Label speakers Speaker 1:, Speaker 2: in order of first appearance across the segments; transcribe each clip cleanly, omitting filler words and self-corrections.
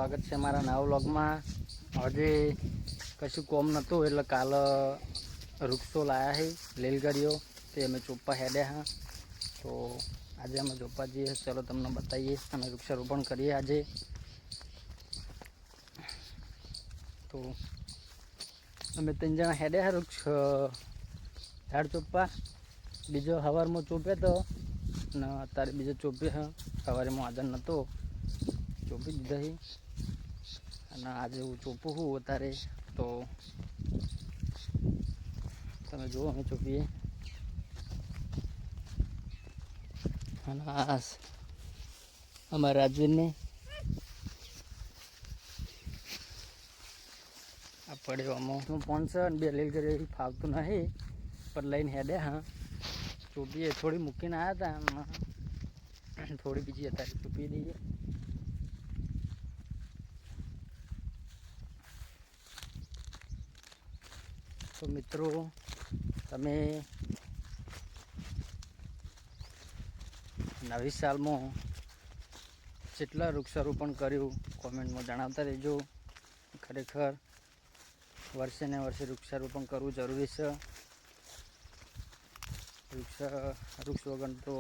Speaker 1: સ્વાગત છે મારા નવા વ્લોગમાં। આજે કશું કોમ નહોતું એટલે કાલ વૃક્ષો લાયા છે લીલગરીઓ તે અમે ચોપ્પા હેડ્યા હા। તો આજે અમે ચોપ્પા જઈએ, ચલો તમને બતાવીએ અમે વૃક્ષારોપણ કરીએ આજે। તો અમે 3 જણા હેડ્યા હા વૃક્ષ ઝાડ ચોપ્પા। બીજો સવારમાં ચોપ્યો તો ને અત્યારે બીજો ચોપ્યો હા। સવારેમાં હાજર નહોતો, ચોપી દીધા છે અને આજે હું ચોપું છું અત્યારે। તો તમે જુઓ અમે ચોપીએ અને આ અમારા રાજવીરને આ પડ્યો આમાં હું 500 અને 2 લીલગરી ફાવતું નહીં પણ લઈને હેડ્યા હા। ચોપીએ થોડી મૂકીને આવ્યા હતા, એમાં થોડી બીજી અત્યારે ચોપી દઈએ। તો મિત્રો તમે નવી સાલમાં જેટલા વૃક્ષારોપણ કર્યું કોમેન્ટમાં જણાવતા રહેજો। ખરેખર વર્ષે ને વર્ષે વૃક્ષારોપણ કરવું જરૂરી છે। વૃક્ષ વગર તો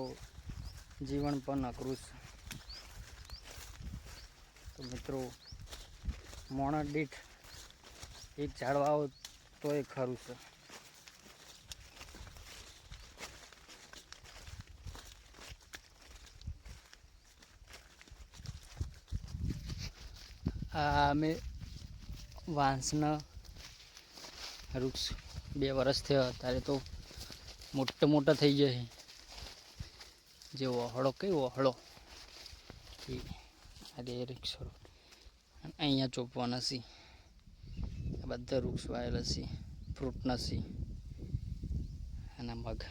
Speaker 1: જીવન પણ અઘરું છે। તો મિત્રો મોણા દીઠ એક ઝાડ વાવો તો એ ખરું છે। આ અમે વાંસના વૃક્ષ 2 વર્ષ થયા, ત્યારે તો મોટા થઈ જાય જે વહળો કઈ વહળો એ અરે વૃક્ષ અહીંયા ચોપવાના છે। આ બધા વૃક્ષ વાયેલા છે ફ્રૂટના છે અને મગ।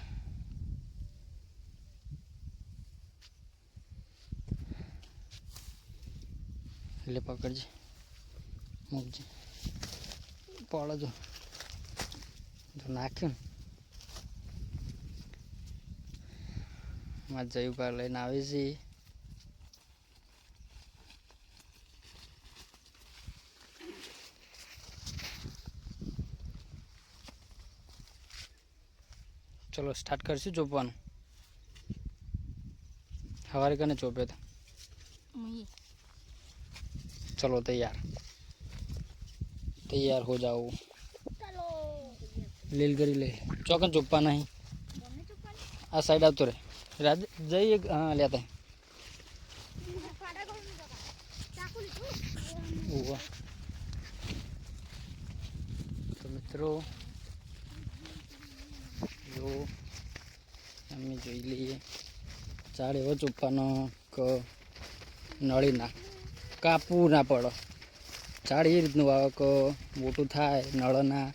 Speaker 1: એટલે પકડજે મૂકજે પડો જો નાખ્યું ને મારા જયુભાઈ લઈને આવે છે। ચલો સ્ટાર્ટ કરશું ચોપવાનું। સવારે કને ચોપ્યો તો चलो तैयार हो जाओ। लीलगरी ले चौकन चुप्पा नहीं आ साइड आते रे राज जाइए। हाँ लेते तो मित्रों जो अम्मी જોઈ લઈએ ઝાડ એવો ચોપ્પાનો કે નળી ના કાપવું ના પડે। ઝાડ એ રીતનું વાવે કે મોટું થાય નળના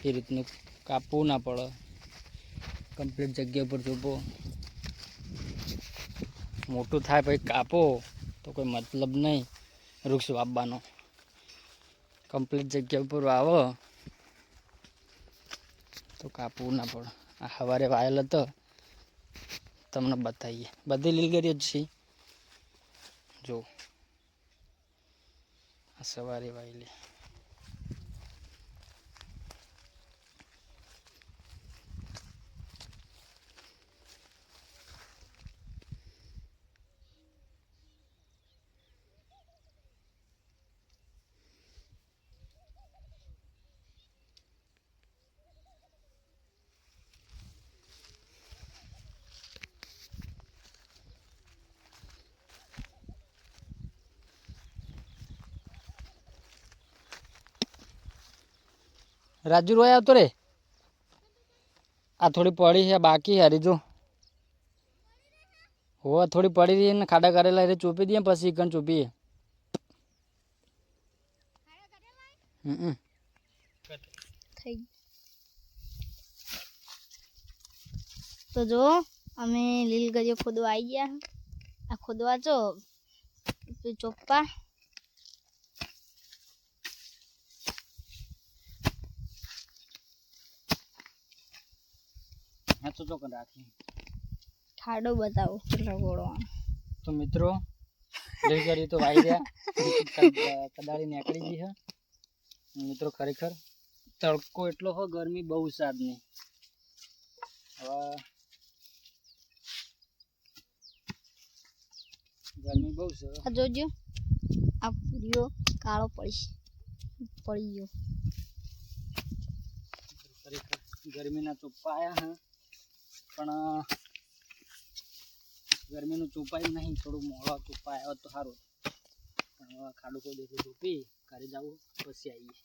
Speaker 1: એ રીતનું કાપવું ના પડે। કમ્પ્લીટ જગ્યા પર ચોપો, મોટું થાય પછી કાપો તો કોઈ મતલબ નહીં વૃક્ષ વાવવાનો। કમ્પ્લીટ જગ્યા પર વાવો તો કાપવું ના પડે। આ સવારે વાયેલ હતો તમને બતાવીએ, બધી લીલગરી જ છે જો આ સવારે વાયેલી। राजू रोया तो रे आ थोड़ी पड़ी है बाकी है जो हो थोड़ी पड़ी रही है खाड़ा करेला रे चोपी दिए पसी कन चोपी
Speaker 2: तो जो हमें लीलगरियो खोदवा आई गया आ खोदवा जो चोप्पा
Speaker 1: तो राखी
Speaker 2: ठाडो बताओ चलो गोड़ो।
Speaker 1: तो मित्रों લઈ કરી તો વાઈ રહ્યા કદાળી નીકળી ગઈ છે મિત્રો. ખરેખર તડકો એટલો હો, ગરમી બહુ સાદની. હવે ગરમી બહુ છે.
Speaker 2: આ જોજો આ પૂરીઓ કાળો પડી ગયો.
Speaker 1: ખરેખર ગરમીના ચોપ્પા આવ્યા હે, પણ ગરમીનું ચોપાઈ નહીં, થોડું મોડો ચોપ્પા આવ્યો તો સારું. પણ હવે ખાડું કોઈ દેખું ચોપી ઘરે જવું પછી આવીએ.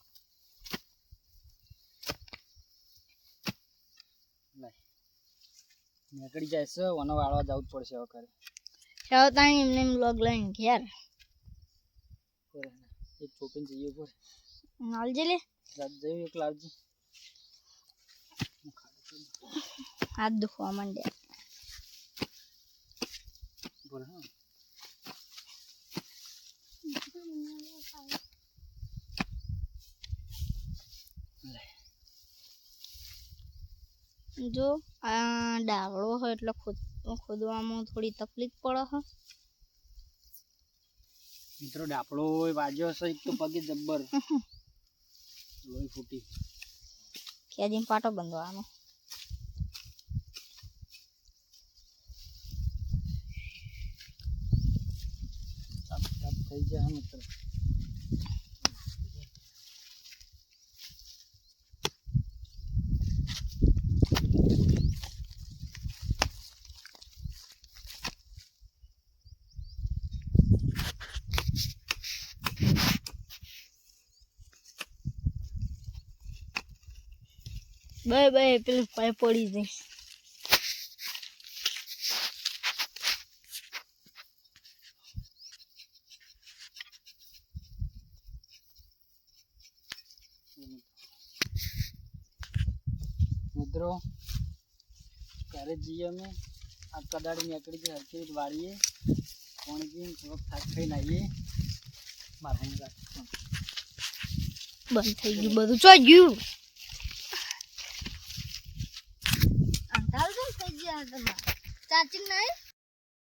Speaker 1: નીકળી જાય છે, વનો વાળવા જવું જ પડશે હવે ઘરે.
Speaker 2: ચાલો તાણી એમને બ્લોગ લઈને ઘેર
Speaker 1: એક ચોપીને જઈએ ઉપર
Speaker 2: નાલજે લે
Speaker 1: જઈએ એક લાવજે.
Speaker 2: હાથ દુખવા માંડ્યા.
Speaker 1: બોલ હા
Speaker 2: જો આ ડાવળો હોય એટલે ખોદવામાં થોડી તકલીફ પડે છે
Speaker 1: મિત્રો. ડાપડો વાજ્યો છે એક તો પગે જબ્બર લોહી ફૂટી.
Speaker 2: ખેજીને પાટો બંધવાનો.
Speaker 1: થઈ જાય મિત્રો.
Speaker 2: બે પેલું પાય પડી જાય.
Speaker 1: મિત્રો ઘરે જઈએ અમે. આ કદાળી નીકળી જાય હરકી રીત વાળીએ, પાણી પીને થોડોક થાક ખાઈને આવીએ. મારા
Speaker 2: બંધ થઈ ગયું બધું. ચો ગયું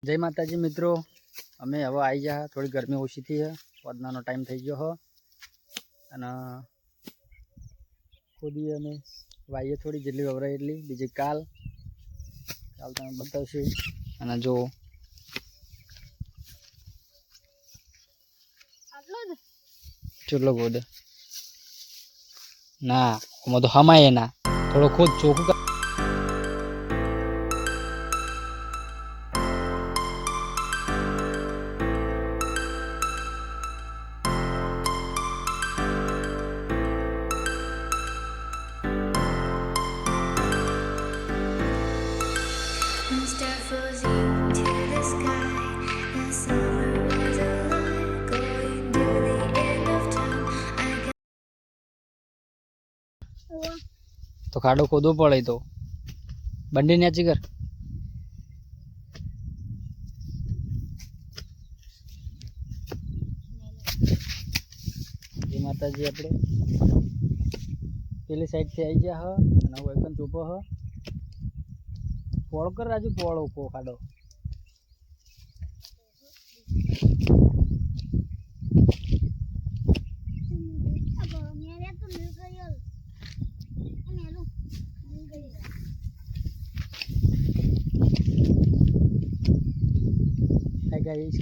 Speaker 1: જય માતાજી મિત્રો. અમે હવે આવી ગયા. થોડી ગરમી ઓછી થઈ છે, વધનાનો ટાઈમ થઈ ગયો હો, અને ખોદીએ અમે વાઈએ થોડી જેટલી વવરાય એટલી. બીજી કાલ તમે બતાવશું. અને જો ચેટલો ગોદ ના એમાં તો હમાય ના થોડો ખોદ ચોખ્ખું. તો ખાડો ખોદવો પડે તો બંડી નેચી કર. જય માતાજી. આપણે પેલી સાઈડથી આવી ગયા હ, અને વૈકન ચોપો હ. પોળો કર રાજુ, પોળો પો ખાડો. हाय गाइस,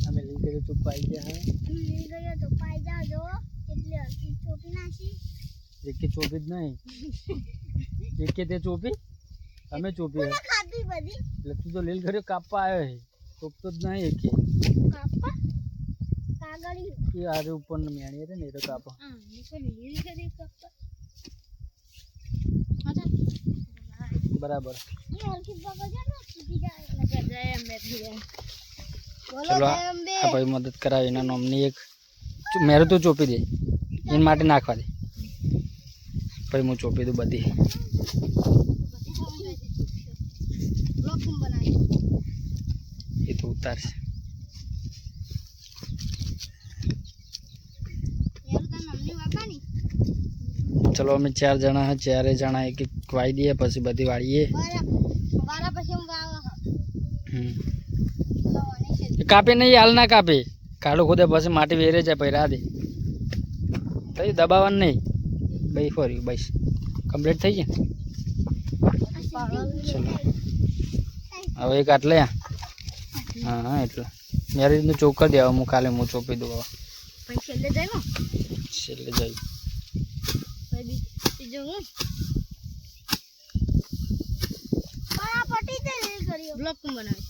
Speaker 1: हमें लिंक के तो पाई गया है. जो चोपी नाशी एक के चोपी नहीं एक के ते चोपी हमें चोपी है खाती बड़ी. એટલે તું તો લીલ ઘરે કાપવા આવ્યો છે, ચોપતો જ નહીં એક કે કાપવા કાગળી કે આરે ઉપર ને મેણી રે ને તો કાપો. હા એ તો લીલ ઘરે કાપવા બરાબર. ये हल्की बगल ना सीधी जाए लगा जाए मैं भी बोलो जय अंबे. આ ભાઈ મદદ કરાવે એના નામની એક મેરે તો ચોપી દે એન માટે નાખવા દે ભાઈ. હું ચોપી દઉં બધી. એ તો ઉતારશે. ચલો અમે 4 જણા હે, 4 જણા એક એક વાઈ દઈએ પછી બધી વાળીએ. કાપે નહીં, હાલ ના કાપે. કાળો ખોદે પછી માટી વેરે જાય, પછી રાહ દે. થઈ દબાવવાનું નહીં. બસ ફરી બસ કમ્પ્લીટ થઈ જાય. ચલો હવે એક આટલે. હા હા એટલે મેરેજનું ચોક કરી દેવા. હું કાલે હું ચોપી દઉં. હવે
Speaker 2: છેલ્લે જાય
Speaker 1: છેલ્લે જાય.
Speaker 2: બીજું હું બ્લોક બનાવી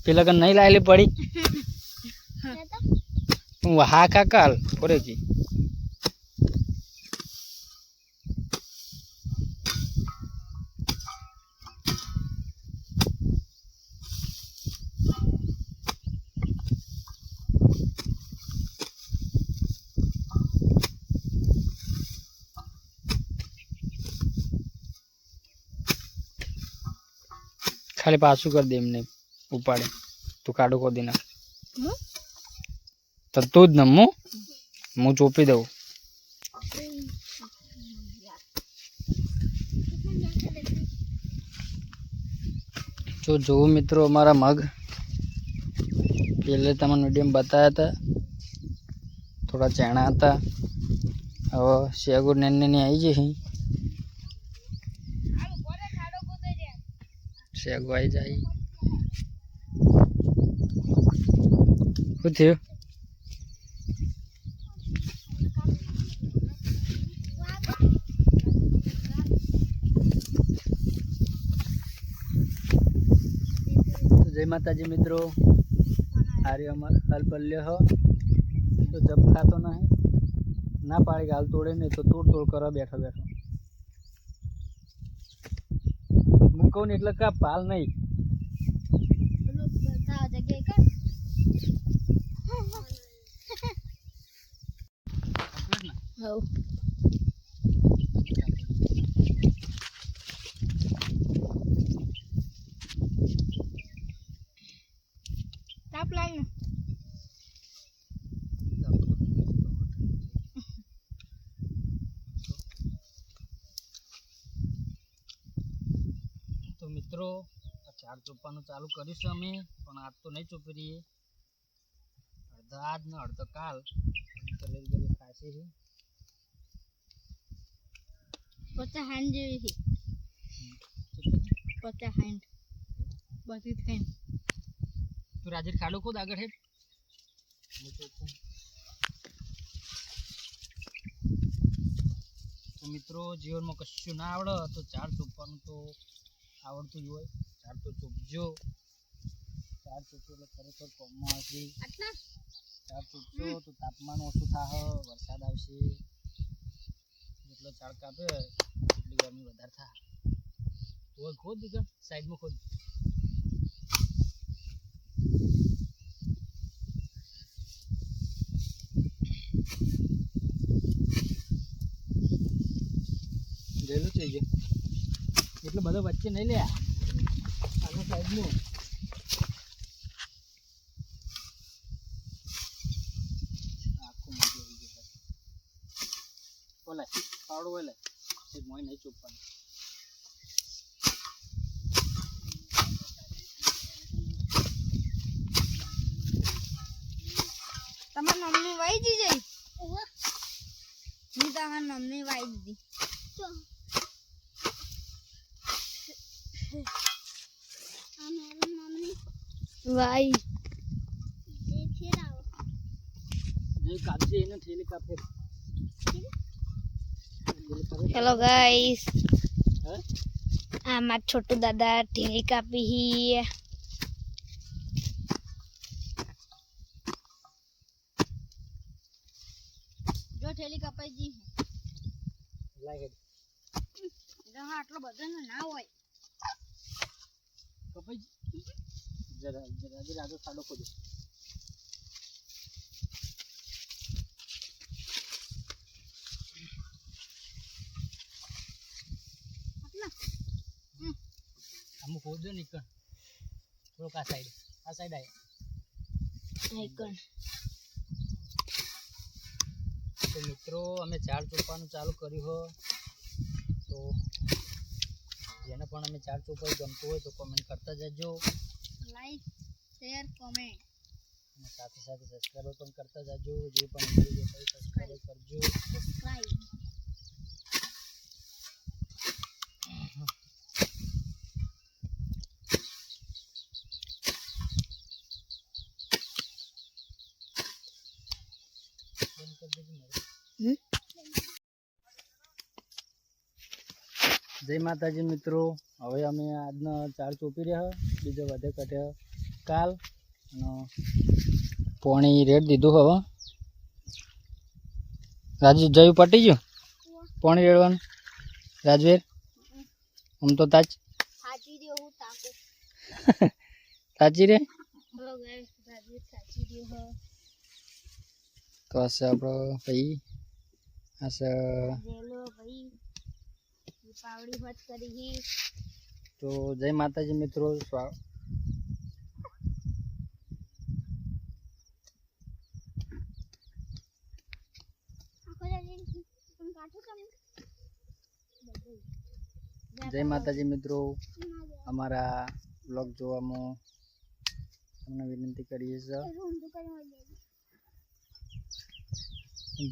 Speaker 1: પેલા કન નહીં લાયેલી પડી. હા કાકાલ ફરેજી. ખાલી પાછું કરી દે એમને ઉપાડે. તું કાઢો કોદી ના તો તું જ ને હું ચોપી દઉં. જો જોવું મિત્રો અમારા મગ પહેલે તમને વિડીયો બતાવ્યા હતા. થોડા ચણા હતા. હવે શેગુ નેની આવી જશે. શેગુ આવી જાય. શું થયું? જય માતાજી મિત્રો. આર્ય અમાર હાલ પલ્લે હો તો જબ ખાતો નહીં. ના પાડી હાલ તોડે નહીં તો તોડ કરો બેઠો બેઠો. હું કહું ને એટલે કાપ હાલ નહીં.
Speaker 2: તાપ લાગ ને
Speaker 1: તો મિત્રો ચાર ચોપાનું ચાલુ કરીશું અમે. પણ આજ તો નહીં ચોપી રહીએ. અડધા આજ ને અડધો કાલ ખાશે છે.
Speaker 2: 50 હાંડ જેવી છે. 50 હાંડ બધી થઈને.
Speaker 1: તું રાજેર ખાડો ખોદ આગળ હેઠ. તો મિત્રો જીવનમાં કશું ના આવડે તો ચાર ચોપવાનું તો આવડતું જ હોય. ચાર તો ચોપજો. ચાર ચોપજો એટલે ખરેખર કોમમાં આવશે. ચાર ચોપજો તો તાપમાન ઓછું થશે, વરસાદ આવશે. જેટલો ચાર કાપે એટલી ગરમી વધારે થાય. ખોદ દીકરા સાઈડમાં ખોદ. ગયેલું છે જે એટલે બધો વચ્ચે નહીં લે. આનો સાઈડનું આખું મજા આવી ગયું. બોલાય પાવડો બોલાય એક મોય નહીં ચોપવાનું.
Speaker 2: તમારા મમ્મી વાઈ દીધી. હું તમારા મમ્મી વાઈ દીધી. વાઈ
Speaker 1: કાપજે એને થેલી કાપે.
Speaker 2: હેલો ગાઈસ, આ માર છોટુ દાદા ઢીલી કાપી હી. જો ઠેલી કપાઈ જી
Speaker 1: લાગે
Speaker 2: જહા આટલો બધો ના હોય.
Speaker 1: કપાઈ જરા જરા જરા આગળ ખાડો ખોદો. અમુક ખોદો નીકળ થોડોક આ સાઈડ આવે. તો મિત્રો અમે ઝાડ ચોપવાનું ચાલુ કર્યું હો તો જેને પણ અમે ઝાડ ચોપાઈ ગમતું હોય તો કોમેન્ટ કરતા જજો
Speaker 2: લાઈક શેર કોમેન્ટ
Speaker 1: અને સાથે સાથે સબસ્ક્રાઈબ પણ કરતા જજો જે પણ વિડીયો જોતા હોય સબસ્ક્રાઈબ કરજો
Speaker 2: સબસ્ક્રાઇબ.
Speaker 1: જય માતાજી મિત્રો, હવે અમે આજના ઝાડ ચોપી રહ્યા બીજો વધે કટ્યો કાલ અને પોણી રેડ દીધું હવે રાજુ જયું પટી ગયું પોણી રેડવાનું રાજવીર આમ તો તાજ
Speaker 2: સાચી દે હું તાકો
Speaker 1: તાજી રે
Speaker 2: હલો ગાઈસ રાજુ સાચી દે હો
Speaker 1: તો આ છે આપણો ભાઈ આ છે
Speaker 2: જેલો ભાઈ પાવડી મત કરી
Speaker 1: તો જય માતાજી મિત્રો જય માતાજી મિત્રો, અમારા બ્લોગ જોવામાં તમને વિનંતી કરીએ છીએ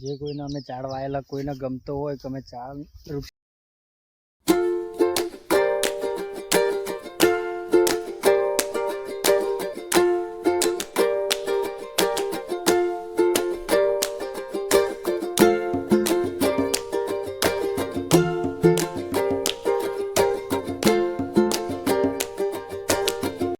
Speaker 1: જે કોઈને અમે ઝાડ વાયેલા કોઈને ગમતો હોય કે અમે ઝાડ વૃક્ષ